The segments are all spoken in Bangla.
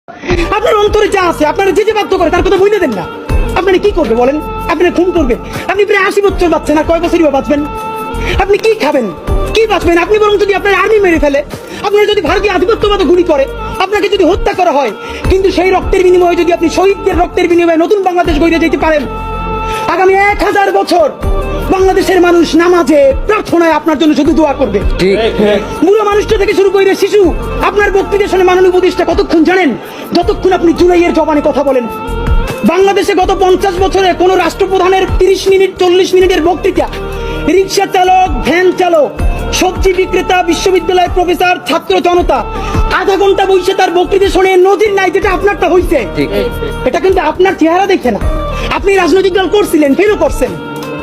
আপনার অন্তরে যা আছে, আপনারা যে বাধ্য করে তার কথা বলে দেন না। আপনারা কি করবে বলেন? আপনারা খুন করবেন? আপনি প্রায় 80 বছর বাঁচছেন, আর কয় বছরই বা বাঁচবেন? আপনি কি খাবেন, কি বাঁচবেন? আপনি বরং যদি আপনার আর্মি মেরে ফেলে, আপনারা যদি ভারতীয় আধিপত্যবাদ গুলি করে, আপনাকে যদি হত্যা করা হয়, কিন্তু সেই রক্তের বিনিময়ে যদি আপনি শহীদদের রক্তের বিনিময়ে নতুন বাংলাদেশ গড়ে যেতে পারেন, আগামী 1000 বছর বাংলাদেশের মানুষ নামাজে প্রার্থনায় আপনার জন্য শুধু দোয়া করবে। বুড়ো মানুষটা থেকে শুরু করে শিশু আপনার বক্তৃতা শুনে মাননীয় উপদেষ্টা কতক্ষণ জানেন? যতক্ষণ আপনি জুলাইয়ের জবানে কথা বলেন। বাংলাদেশে গত 50 বছরে কোন রাষ্ট্রপ্রধানের 30 মিনিট 40 মিনিটের বক্তৃতা, রিক্সা চালক, ভ্যান চালক, সবজি বিক্রেতা, বিশ্ববিদ্যালয়ের প্রফেসর, ছাত্র জনতা আধা ঘন্টা বসে তার বক্তৃতা শুনে নজির নাই, যেটা আপনারটা হইছে। এটা কিন্তু আপনার চেহারা দেখে না। আপনি রাজনৈতিক দল করছিলেন, ফেরও করছেন,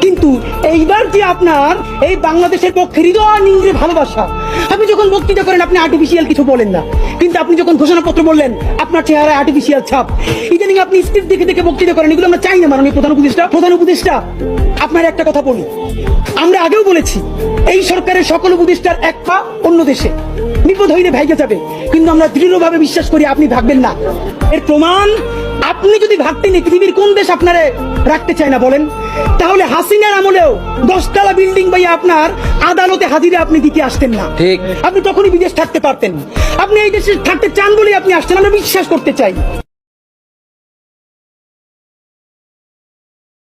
কিন্তু এইবার যে আপনার এই বাংলাদেশের পক্ষে হৃদয় নিংড়ে ভালোবাসা, আপনি যখন বক্তৃতা করেন আপনি আর্টিফিশিয়াল কিছু বলেন না, কিন্তু আপনি যখন ঘোষণাপত্র বললেন আপনার চেহারায় আর্টিফিশিয়াল ছাপ। ইদানিং আপনি স্ক্রিপ্ট দেখে দেখে বক্তৃতা করেন, এগুলো আমরা চাই না। মাননীয় প্রধান উপদেষ্টা আপনার একটা কথা বলি, আমরা আগেও বলেছি এই সরকারের সকল উপদেষ্টার এক পা অন্য দেশে, বিপদ হইলে ভাইগে যাবে, কিন্তু আমরা দৃঢ়ভাবে বিশ্বাস করি আপনি ভাগবেন না। এর প্রমাণ, আপনি যদি ভাগতেন পৃথিবীর কোন দেশ আপনারে রাখতে চায় না বলেন? তাহলে হাসিনার আমলেও 10 তলা বিল্ডিং বাইয়া আপনার আদালতে হাজিরে আপনি দিতে আসতেন না। আপনি তখনই বিদেশ থাকতে পারতেন। আপনি এই দেশে থাকতে চান বলেই আপনি আসছেন, আমরা বিশ্বাস করতে চাই।